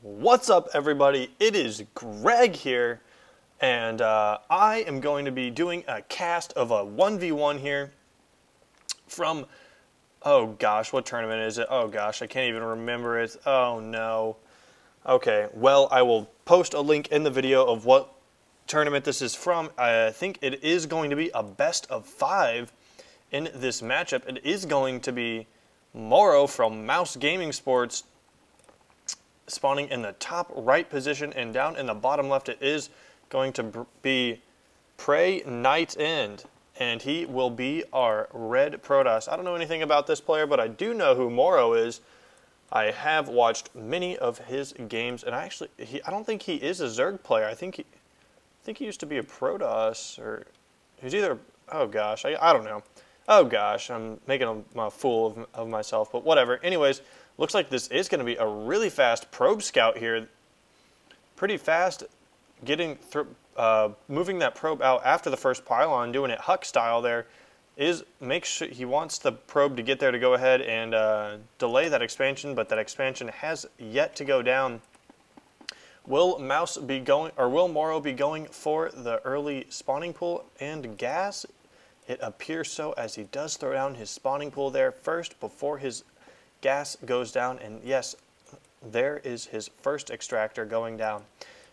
What's up, everybody? It is Greg here, and I am going to be doing a cast of a 1v1 here from, oh gosh, what tournament is it? Oh gosh, I can't even remember it. Oh no. Okay, well, I will post a link in the video of what tournament this is from. I think it is going to be a best of 5 in this matchup. It is going to be mouzMorroW from Mouse Gaming Sports spawning in the top right position, and down in the bottom left it is going to be PraeNightEnD, and he will be our red Protoss. I don't know anything about this player, but I do know who mouzMorroW is. I have watched many of his games, and I don't think he is a Zerg player. I think he used to be a Protoss, or he's either, oh gosh, I don't know. Oh gosh, I'm making a fool of myself, but whatever. Anyways, looks like this is going to be a really fast probe scout here. Pretty fast, getting through, moving that probe out after the first pylon, doing it Huck style there. Make sure he wants the probe to get there to go ahead and delay that expansion, but that expansion has yet to go down. Will mouzMorroW be going for the early spawning pool and gas? It appears so, as he does throw down his spawning pool there first before his gas goes down, and yes, there is his first extractor going down.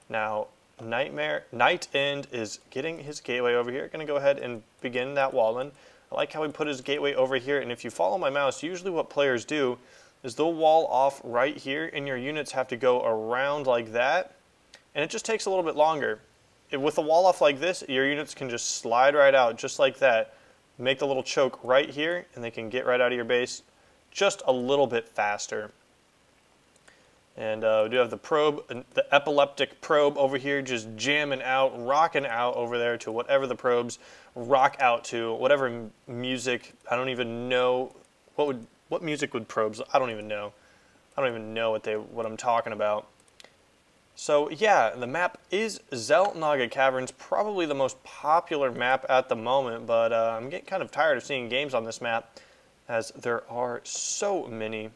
Now, NightEnD is getting his gateway over here. Going to go ahead and begin that wall in. I like how he put his gateway over here, and if you follow my mouse, usually what players do is they'll wall off right here, and your units have to go around like that, and it just takes a little bit longer. With a wall off like this, your units can just slide right out just like that. Make the little choke right here, and they can get right out of your base just a little bit faster. And we do have the probe, the epileptic probe over here, just jamming out, rocking out over there to whatever the probes rock out to, whatever music. I don't even know what music would probes. I don't even know. I don't even know what I'm talking about. So yeah, the map is naga Caverns, probably the most popular map at the moment, but I'm getting kind of tired of seeing games on this map, as there are so many.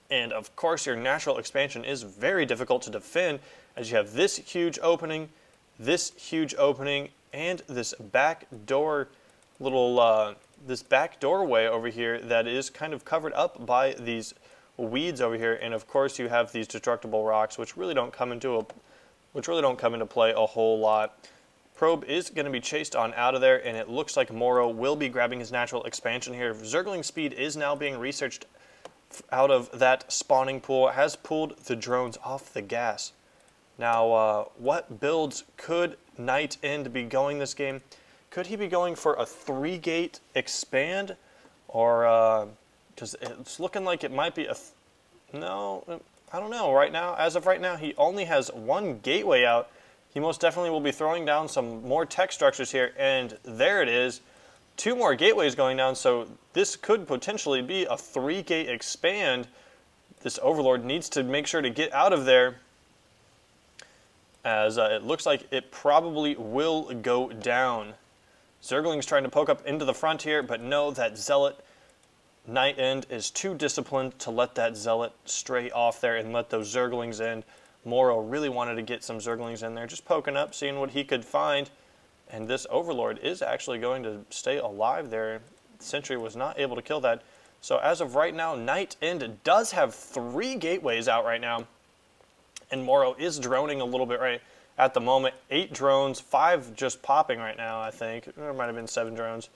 And of course your natural expansion is very difficult to defend, as you have this huge opening, and this back door this back doorway over here that is kind of covered up by these weeds over here. And of course you have these destructible rocks, which really don't come into play a whole lot. Probe is going to be chased on out of there, and it looks like mouzMorroW will be grabbing his natural expansion here. Zergling speed is now being researched out of that spawning pool, has pulled the drones off the gas. Now, what builds could NightEnD be going this game? Could he be going for a 3-gate expand, or because it's looking like it might be no, I don't know right now. As of right now, he only has 1 gateway out. He most definitely will be throwing down some more tech structures here, and there it is. 2 more gateways going down, so this could potentially be a 3-gate expand. This Overlord needs to make sure to get out of there, as it looks like it probably will go down. Zergling's trying to poke up into the front here, but no, that Zealot NightEnD is too disciplined to let that Zealot stray off there and let those Zerglings in. mouzMorroW really wanted to get some Zerglings in there, just poking up, seeing what he could find. And this Overlord is actually going to stay alive there. Sentry was not able to kill that. So as of right now, NightEnD does have 3 gateways out right now. And mouzMorroW is droning a little bit right at the moment. 8 drones, 5 just popping right now, I think. There might have been 7 drones.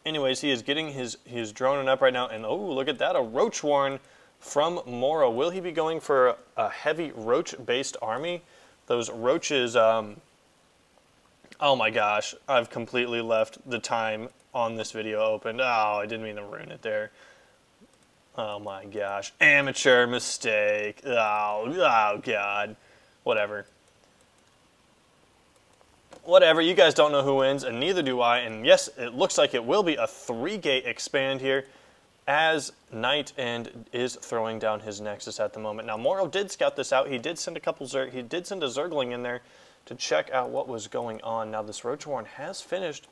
Anyways, he is getting his droning up right now. And oh, look at that, a Roach Warren from mouzMorroW. Will he be going for a heavy Roach-based army? Those Roaches, oh my gosh, I've completely left the time on this video open. Oh, I didn't mean to ruin it there. Oh my gosh, amateur mistake. Oh God, whatever. Whatever, you guys don't know who wins, and neither do I. And yes, it looks like it will be a 3-gate expand here, as NightEnD is throwing down his Nexus at the moment. Now, mouzMorroW did scout this out. He did send a Zergling in there to check out what was going on. Now, this Roach Warren has finished.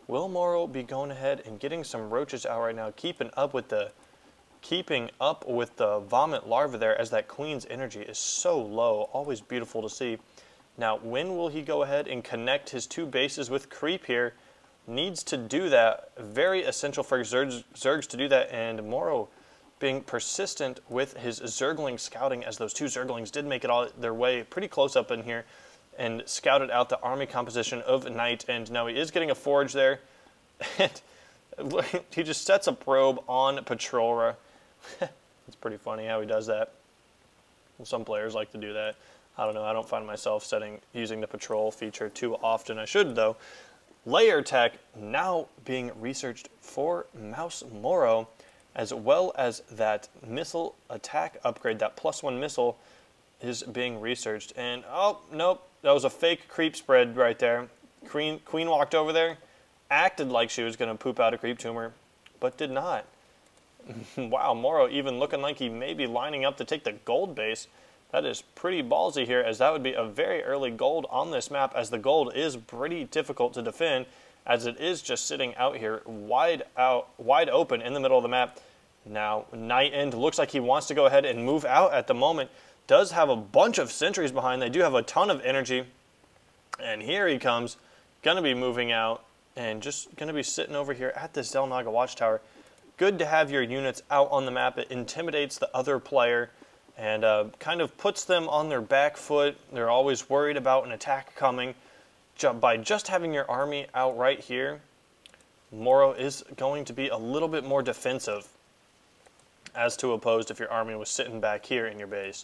Will mouzMorroW be going ahead and getting some Roaches out right now, keeping up with the keeping up with the vomit larva there, as that queen's energy is so low. Always beautiful to see. Now, when will he go ahead and connect his 2 bases with creep here? Needs to do that. Very essential for Zergs to do that, and mouzMorroW being persistent with his Zergling scouting, as those 2 Zerglings did make it all their way pretty close up in here and scouted out the army composition of PraeNightEnD. Now he is getting a forge there, and he just sets a probe on Patrolra. It's pretty funny how he does that. Some players like to do that. I don't know, I don't find myself using the patrol feature too often. I should, though. Layer tech now being researched for mouzMorroW, as well as that missile attack upgrade. That +1 missile is being researched. And, oh, nope, that was a fake creep spread right there. Queen walked over there, acted like she was going to poop out a creep tumor, but did not. Wow, mouzMorroW even looking like he may be lining up to take the gold base. That is pretty ballsy here, as that would be a very early gold on this map, as the gold is pretty difficult to defend, as it is just sitting out here wide open in the middle of the map. Now, PraeNightEnD looks like he wants to go ahead and move out at the moment. Does have a bunch of sentries behind. They do have a ton of energy. And here he comes, going to be moving out, and just going to be sitting over here at this Naga watchtower. Good to have your units out on the map. It intimidates the other player, and kind of puts them on their back foot. They're always worried about an attack coming. By just having your army out right here, mouzMorroW is going to be a little bit more defensive, as to opposed if your army was sitting back here in your base.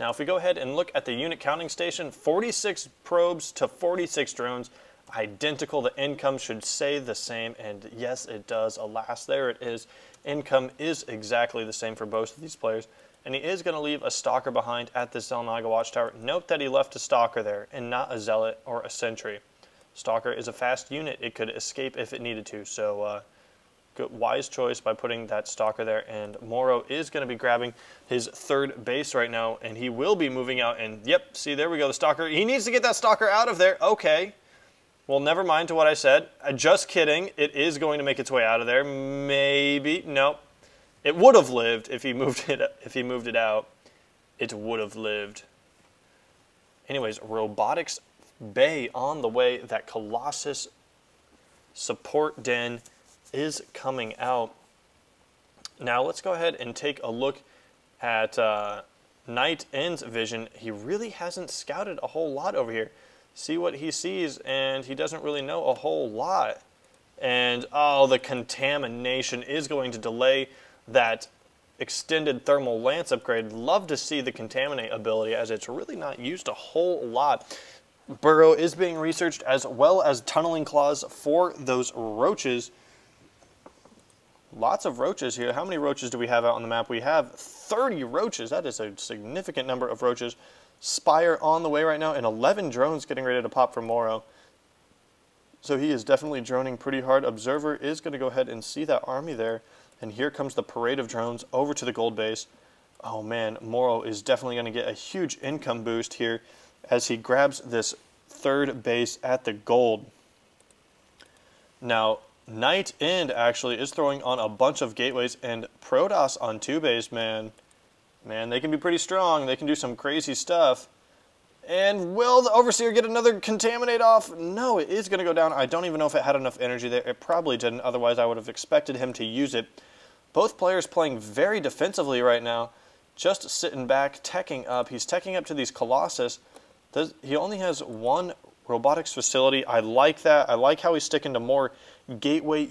Now, if we go ahead and look at the unit counting station, 46 probes to 46 drones, identical. The income should say the same, and yes, it does. Alas, there it is. Income is exactly the same for both of these players. And he is going to leave a stalker behind at this Naga watchtower. Note that he left a stalker there and not a zealot or a sentry. Stalker is a fast unit. It could escape if it needed to. So good, wise choice by putting that stalker there. And mouzMorroW is going to be grabbing his 3rd base right now. And he will be moving out. And yep, see, there we go, the stalker. He needs to get that stalker out of there. Okay. Well, never mind to what I said. Just kidding. It is going to make its way out of there. Maybe. Nope. It would have lived if he moved it out. It would have lived. Anyways, robotics bay on the way. That Colossus support den is coming out. Now let's go ahead and take a look at PraeNightEnd's vision. He really hasn't scouted a whole lot over here. See what he sees, and he doesn't really know a whole lot. And oh, the contamination is going to delay that extended thermal lance upgrade. Love to see the contaminate ability, as it's really not used a whole lot. Burrow is being researched, as well as tunneling claws for those roaches. Lots of roaches here. How many roaches do we have out on the map? We have 30 roaches. That is a significant number of roaches. Spire on the way right now, and 11 drones getting ready to pop for mouzMorroW. So he is definitely droning pretty hard. Observer is going to go ahead and see that army there. And here comes the parade of drones over to the gold base. Oh man, mouzMorroW is definitely going to get a huge income boost here as he grabs this 3rd base at the gold. Now, PraeNightEnD actually is throwing on a bunch of gateways, and Protoss on 2 base, man. Man, they can be pretty strong. They can do some crazy stuff. And will the Overseer get another contaminate off? No, it is going to go down. I don't even know if it had enough energy there. It probably didn't. Otherwise, I would have expected him to use it. Both players playing very defensively right now. Just sitting back, teching up. He's teching up to these Colossus. He only has 1 robotics facility. I like that. I like how he's sticking to more gateway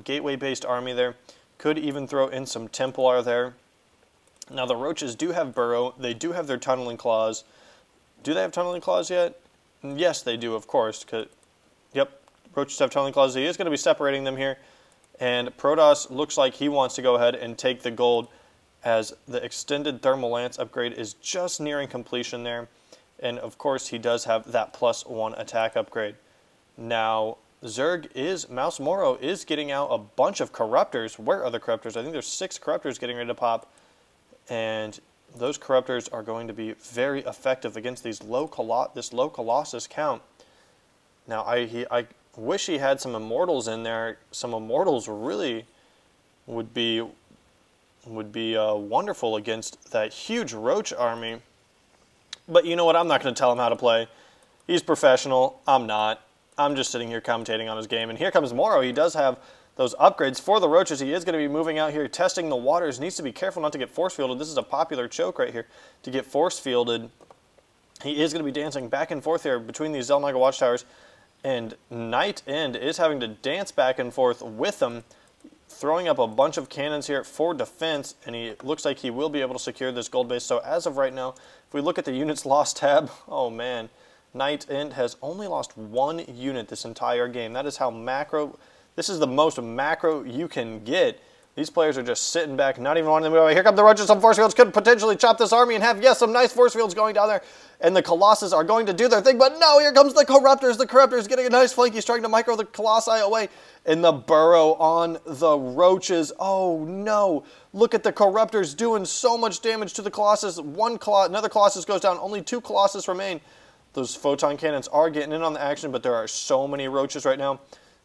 gateway-based army there. Could even throw in some Templar there. Now, the Roaches do have Burrow. They do have their tunneling claws. Do they have tunneling claws yet? Yes, they do, of course. Yep, Roaches have tunneling claws. He is going to be separating them here. And Protoss looks like he wants to go ahead and take the gold, as the extended thermal lance upgrade is just nearing completion there. And of course, he does have that +1 attack upgrade. Now, mouzMorroW is getting out a bunch of Corruptors. Where are the Corruptors? I think there's 6 Corruptors getting ready to pop. And those Corruptors are going to be very effective against this low Colossus count. Now, I wish he had some Immortals in there. Some Immortals really would be would be wonderful against that huge roach army. But you know what? I'm not going to tell him how to play. He's professional. I'm not. I'm just sitting here commentating on his game. And here comes mouzMorroW. He does have those upgrades for the roaches. He is going to be moving out here, testing the waters. Needs to be careful not to get force fielded. This is a popular choke right here to get force fielded. He is going to be dancing back and forth here between these naga watchtowers. And PraeNightEnD is having to dance back and forth with them, throwing up a bunch of cannons here for defense, and he looks like he will be able to secure this gold base. So as of right now, if we look at the units lost tab, oh man, PraeNightEnD has only lost 1 unit this entire game. That is how macro, this is the most macro you can get. These players are just sitting back, not even wanting to move away. Here come the roaches. Some force fields could potentially chop this army in half. Yes, some nice force fields going down there. And the Colossus are going to do their thing. But no, here comes the Corruptors. The Corruptors getting a nice flank. He's trying to micro the Colossi away. And the burrow on the roaches. Oh no. Look at the Corruptors doing so much damage to the Colossus. Another Colossus goes down. Only 2 Colossus remain. Those photon cannons are getting in on the action, but there are so many roaches right now.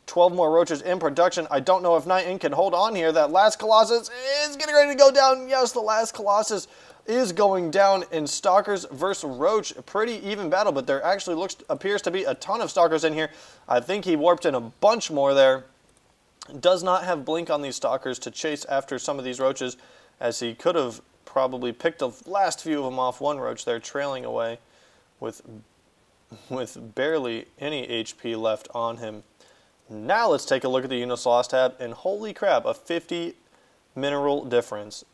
12 more roaches in production. I don't know if PraeNightEnD can hold on here. That last Colossus is getting ready to go down. Yes, the last Colossus is going down in Stalkers versus Roach. A pretty even battle, but there actually appears to be a ton of Stalkers in here. I think he warped in a bunch more there. Does not have blink on these Stalkers to chase after some of these roaches, as he could have probably picked the last few of them off. One roach there trailing away with barely any HP left on him. Now let's take a look at the units lost tab, and holy crap, a 50 mineral difference.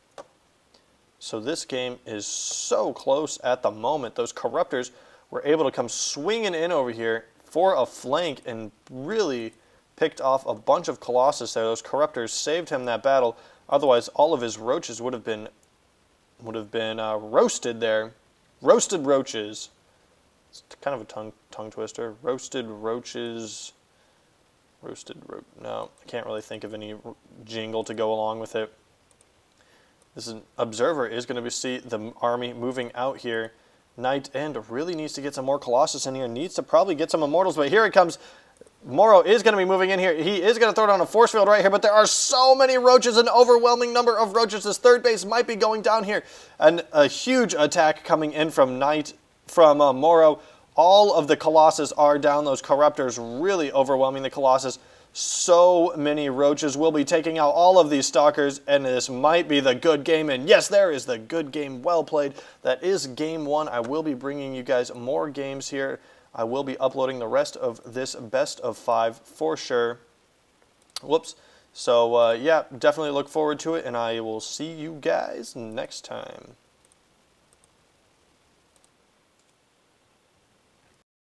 So this game is so close at the moment. Those Corruptors were able to come swinging in over here for a flank and really picked off a bunch of Colossus there. Those Corruptors saved him that battle. Otherwise, all of his roaches would have been roasted there. Roasted roaches. It's kind of a tongue twister. Roasted roaches. No, I can't really think of any jingle to go along with it. This observer is going to see the army moving out here. PraeNightEnD really needs to get some more Colossus in here. Needs to probably get some Immortals, but here it comes. mouzMorroW is going to be moving in here. He is going to throw down a force field right here, but there are so many roaches, an overwhelming number of roaches. This third base might be going down here. And a huge attack coming in from mouzMorroW. All of the Colossus are down. Those Corruptors really overwhelming the Colossus. So many roaches will be taking out all of these Stalkers, and this might be the good game. And yes, there is the good game. Well played. That is game 1. I will be bringing you guys more games here. I will be uploading the rest of this best of 5 for sure. Whoops. So, yeah, definitely look forward to it, and I will see you guys next time.